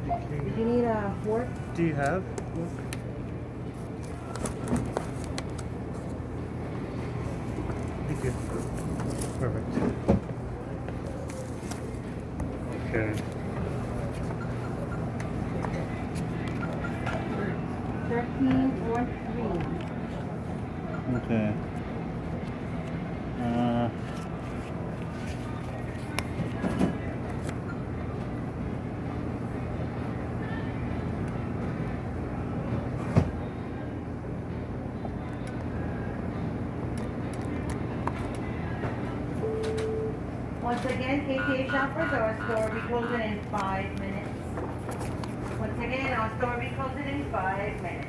Do you need a fork? Do you have? Thank you. Perfect. Okay. 13.3. Okay. Once again, KTA shoppers, our store will be closing in 5 minutes. Once again, our store will be closing in 5 minutes.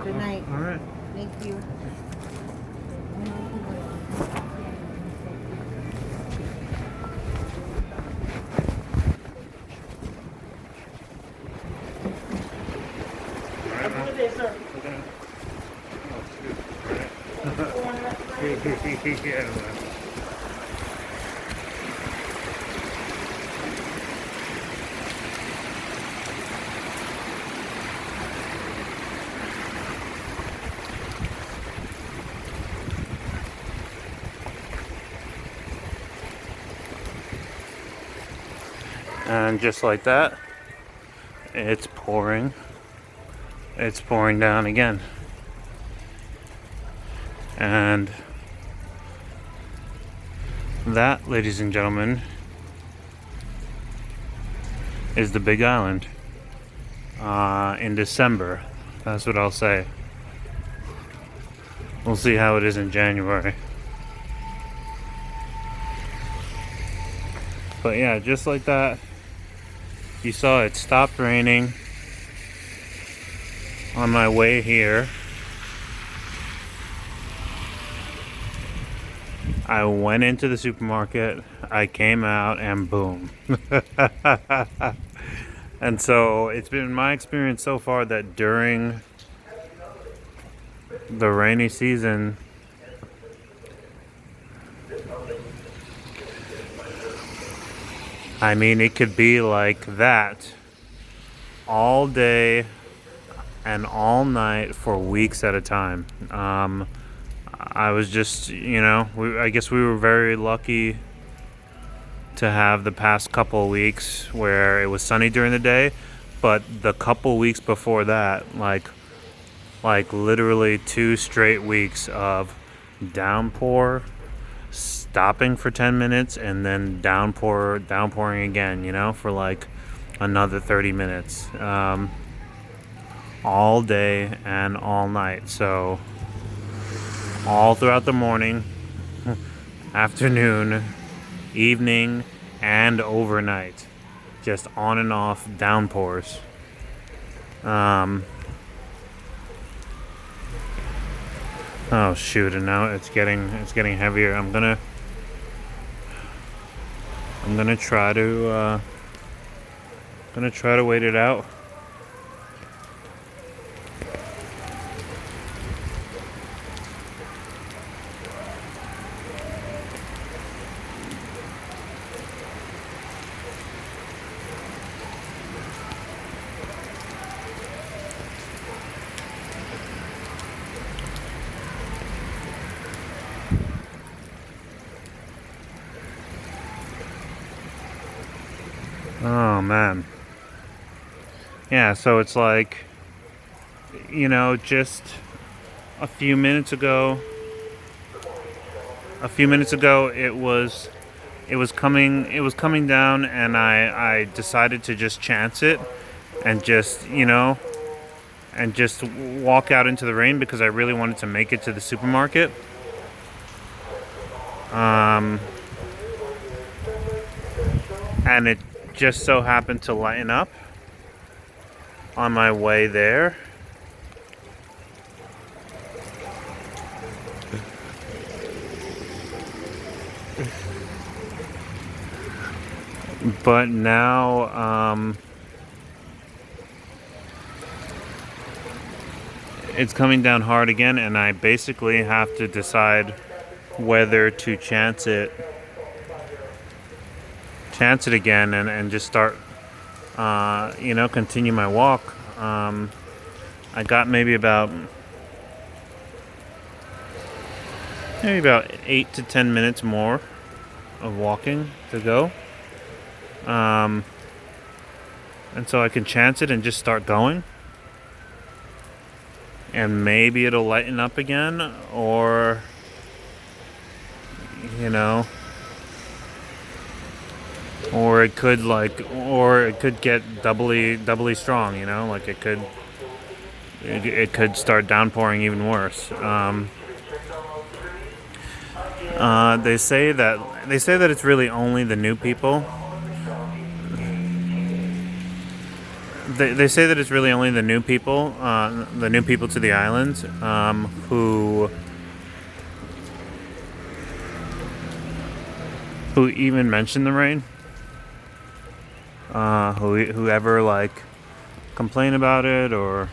Good night. All right. Thank you. And just like that, it's pouring. It's pouring down again. And that, ladies and gentlemen, is the Big Island in December. That's what I'll say. We'll see how it is in January. But yeah, just like that, you saw it stopped raining on my way here. I went into the supermarket, I came out, and boom. And so it's been my experience so far that during the rainy season, I mean, it could be like that all day and all night for weeks at a time. I was just, I guess we were very lucky to have the past couple of weeks where it was sunny during the day, but the couple weeks before that, like literally 2 straight weeks of downpour, stopping for 10 minutes, and then downpouring again, for like another 30 minutes, all day and all night. So all throughout the morning, afternoon, evening, and overnight, just on and off downpours. Oh shoot! And now it's getting heavier. I'm gonna try to wait it out. Oh man. Yeah, so it's like, just a few minutes ago it was coming down, and I decided to just chance it and just walk out into the rain because I really wanted to make it to the supermarket. And it just so happened to lighten up on my way there. But now it's coming down hard again, and I basically have to decide whether to chance it chance it again and just start, continue my walk. I got maybe about 8 to 10 minutes more of walking to go. And so I can chance it and just start going. And maybe it'll lighten up again, or, or it could get doubly strong, like it could start downpouring even worse. They say that it's really only the new people. They say that it's really only the new people to the islands, who even mention the rain, who ever like complain about it or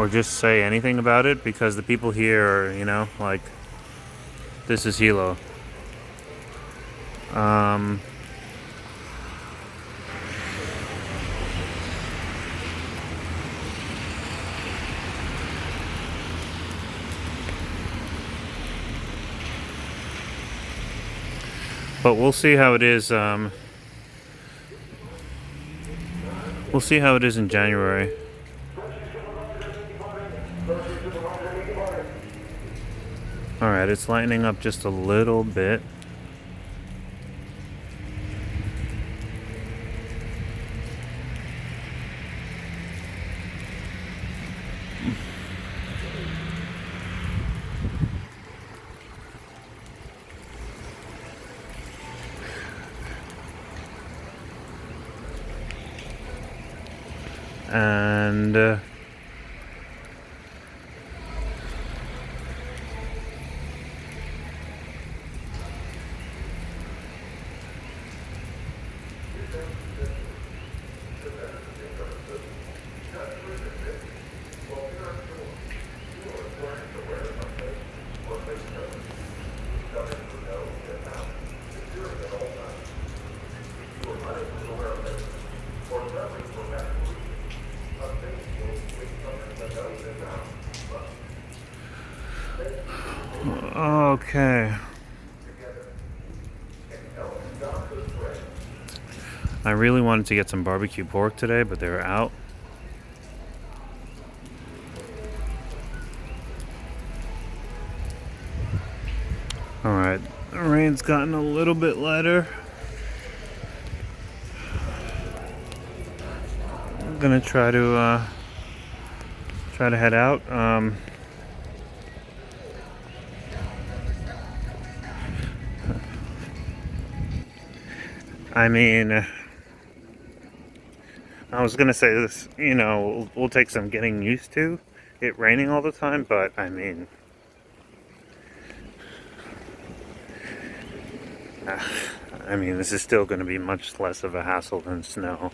just say anything about it, because the people here are, like, this is Hilo. But we'll see how it is. We'll see how it is in January. Alright, it's lightening up just a little bit. And okay. I really wanted to get some barbecue pork today, but they were out. Alright, the rain's gotten a little bit lighter. I'm gonna try to head out. I mean, I was gonna say this, we'll take some getting used to it raining all the time, but I mean, this is still gonna be much less of a hassle than snow.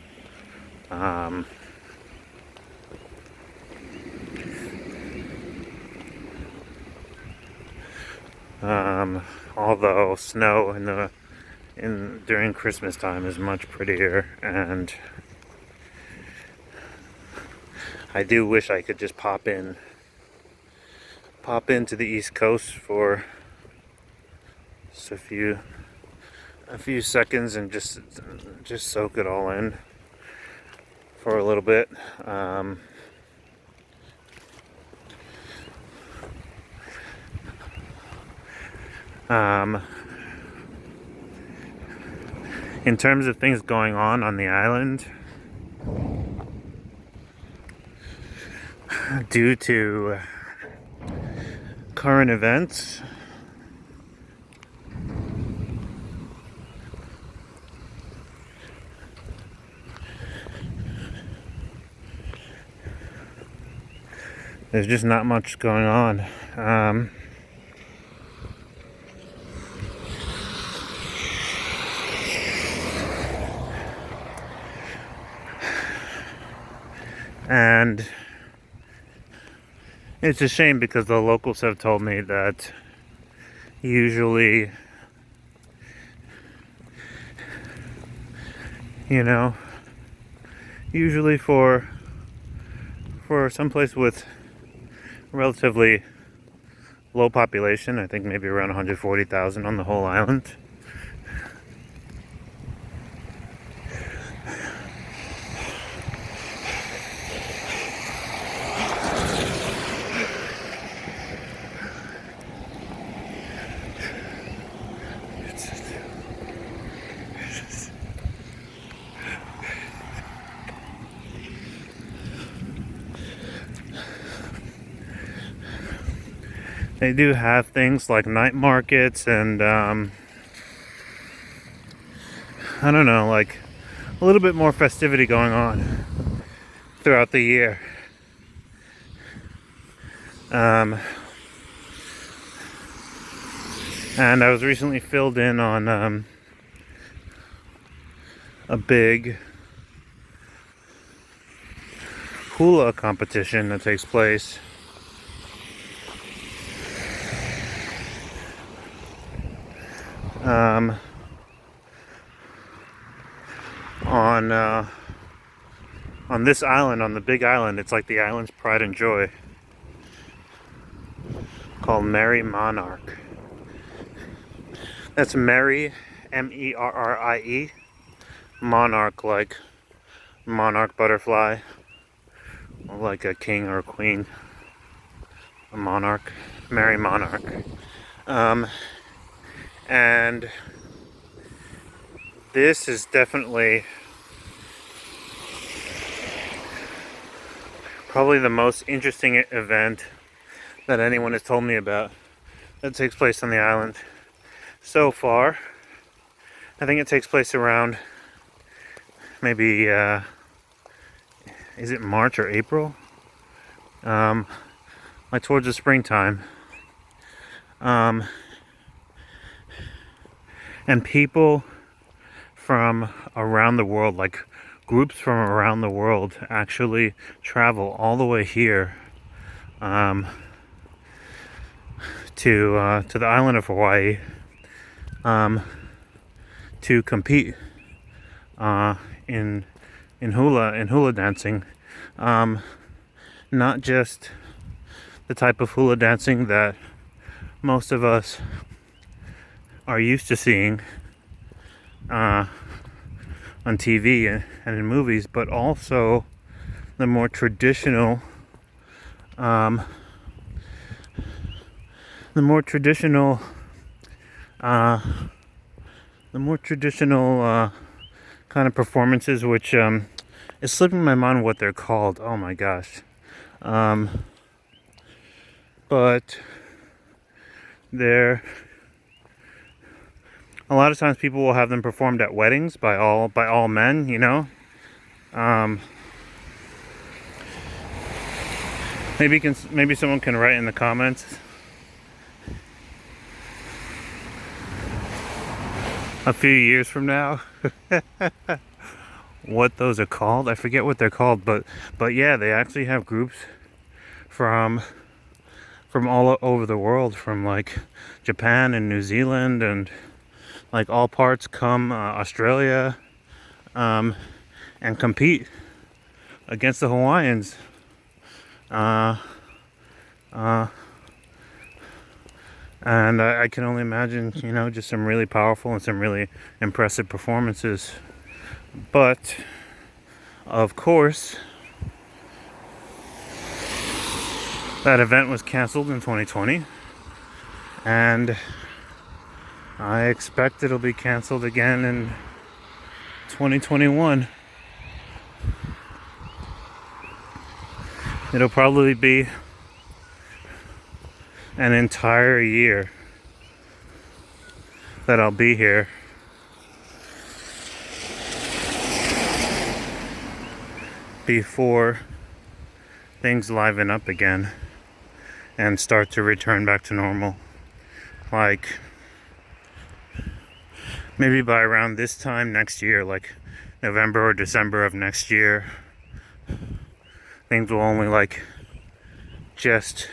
Although snow during Christmas time is much prettier, and I do wish I could just pop into the East Coast for just a few seconds and just soak it all in for a little bit. In terms of things going on the island, due to current events, there's just not much going on. And it's a shame, because the locals have told me that usually you know, usually for someplace with relatively low population, I think maybe around 140,000 on the whole island. They do have things like night markets and I don't know, like a little bit more festivity going on throughout the year. And I was recently filled in on a big hula competition that takes place on this island, on the big island. It's like the island's pride and joy, called Merry Monarch. That's Merry, M-E-R-R-I-E, Monarch, like monarch butterfly, or like a king or a queen, a monarch, Merry Monarch. And this is definitely probably the most interesting event that anyone has told me about that takes place on the island so far. I think it takes place around maybe is it March or April? Like towards the springtime. And people from around the world, like groups from around the world, actually travel all the way here to the island of Hawaii to compete in hula dancing. Not just the type of hula dancing that most of us are used to seeing on TV and in movies, but also the more traditional kind of performances, which it's slipping my mind what they're called. Oh my gosh. But they're a lot of times people will have them performed at weddings by all men, you know. Maybe someone can write in the comments a few years from now what those are called. I forget what they're called, but yeah, they actually have groups from all over the world, from like Japan and New Zealand and like all parts, come Australia, and compete against the Hawaiians. And I can only imagine, you know, just some really powerful and some really impressive performances. But of course, that event was canceled in 2020, and I expect it'll be canceled again in 2021. It'll probably be an entire year that I'll be here before things liven up again and start to return back to normal. Like maybe by around this time next year, like November or December of next year, things will only like just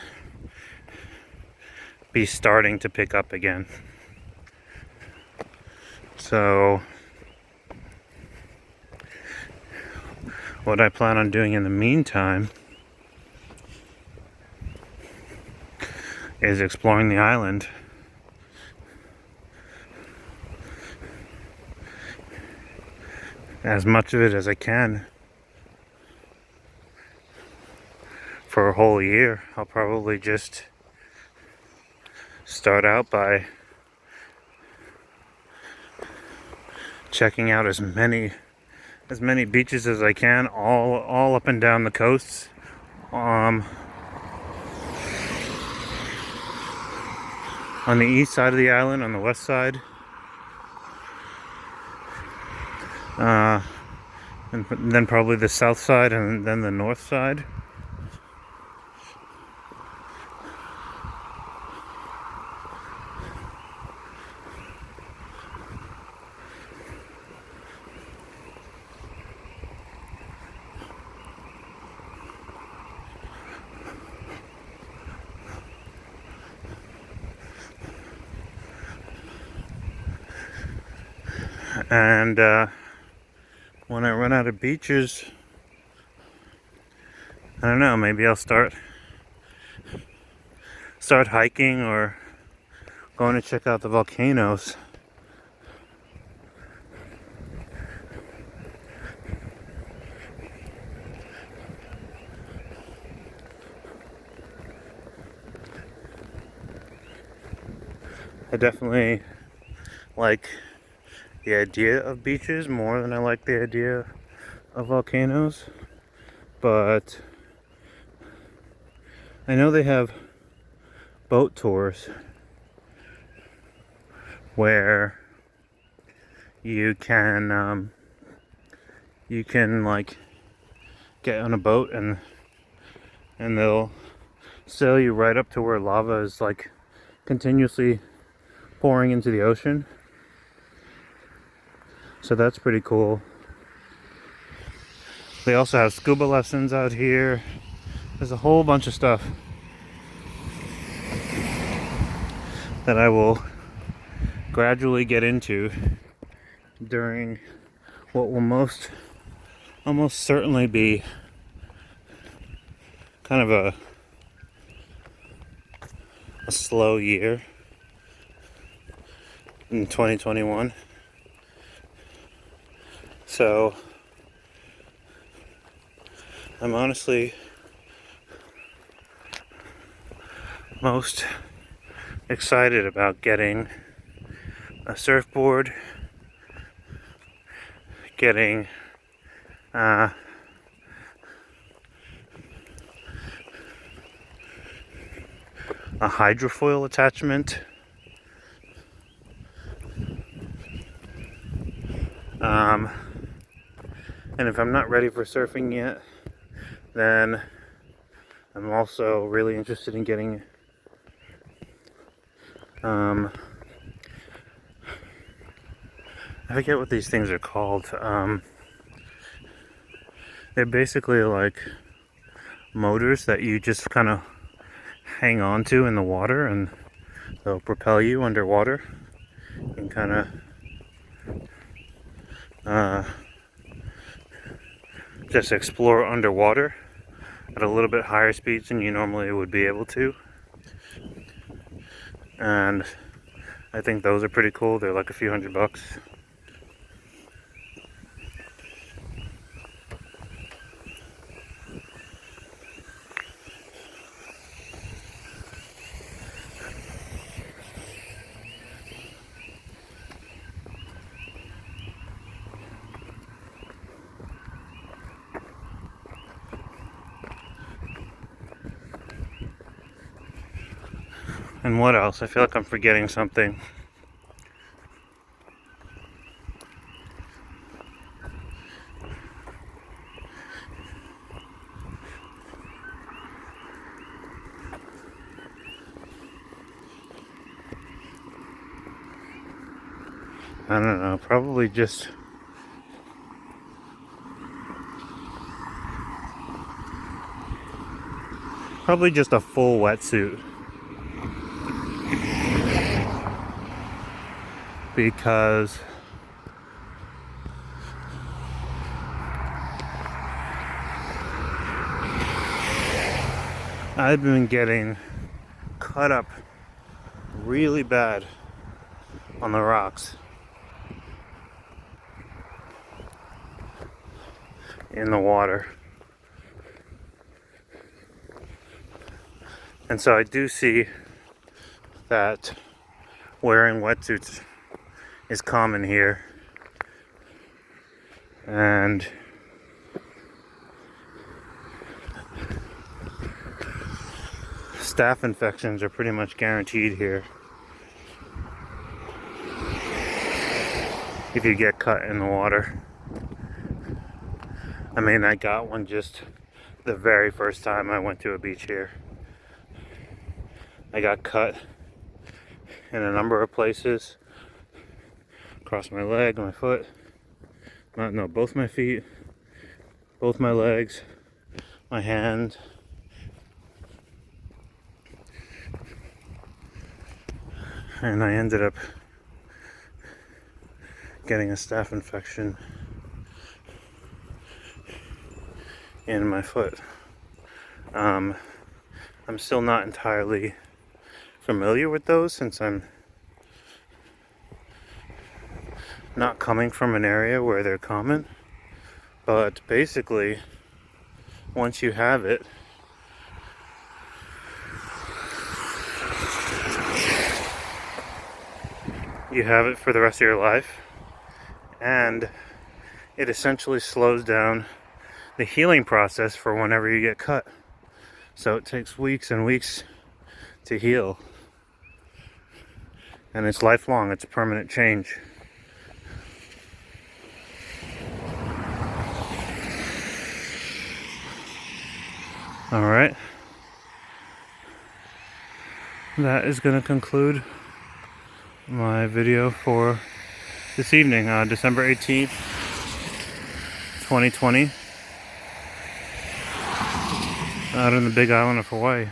be starting to pick up again. what I plan on doing in the meantime is exploring the island. As much of it as I can. For a whole year, I'll probably just start out by checking out as many beaches as I can, all up and down the coasts. On the east side of the island, on the west side, and then probably the south side, and then the north side. And when I run out of beaches, I don't know, maybe I'll start hiking or going to check out the volcanoes. I definitely like the idea of beaches more than I like the idea of volcanoes, but I know they have boat tours where you can like get on a boat and they'll sail you right up to where lava is like continuously pouring into the ocean. So that's pretty cool. They also have scuba lessons out here. There's a whole bunch of stuff that I will gradually get into during what will almost certainly be kind of a slow year in 2021. So I'm honestly most excited about getting a surfboard, getting a hydrofoil attachment, and if I'm not ready for surfing yet, then I'm also really interested in getting I forget what these things are called. They're basically like motors that you just kind of hang on to in the water, and they'll propel you underwater and kind of just explore underwater at a little bit higher speeds than you normally would be able to. And I think those are pretty cool. They're like a few $100. And what else? I feel like I'm forgetting something. I don't know, probably just a full wetsuit. Because I've been getting cut up really bad on the rocks in the water. And so I do see that wearing wetsuits is common here. And staph infections are pretty much guaranteed here if you get cut in the water. I mean, I got one just the very first time I went to a beach here. I got cut in a number of places. Across my leg, my foot. No, both my feet, both my legs, my hand. And I ended up getting a staph infection in my foot. I'm still not entirely familiar with those since I'm not coming from an area where they're common. But basically, once you have it, you have it for the rest of your life, and it essentially slows down the healing process for whenever you get cut. So it takes weeks and weeks to heal, and it's lifelong. It's a permanent change. All right, that is going to conclude my video for this evening, December 18th, 2020, out on the big island of Hawaii.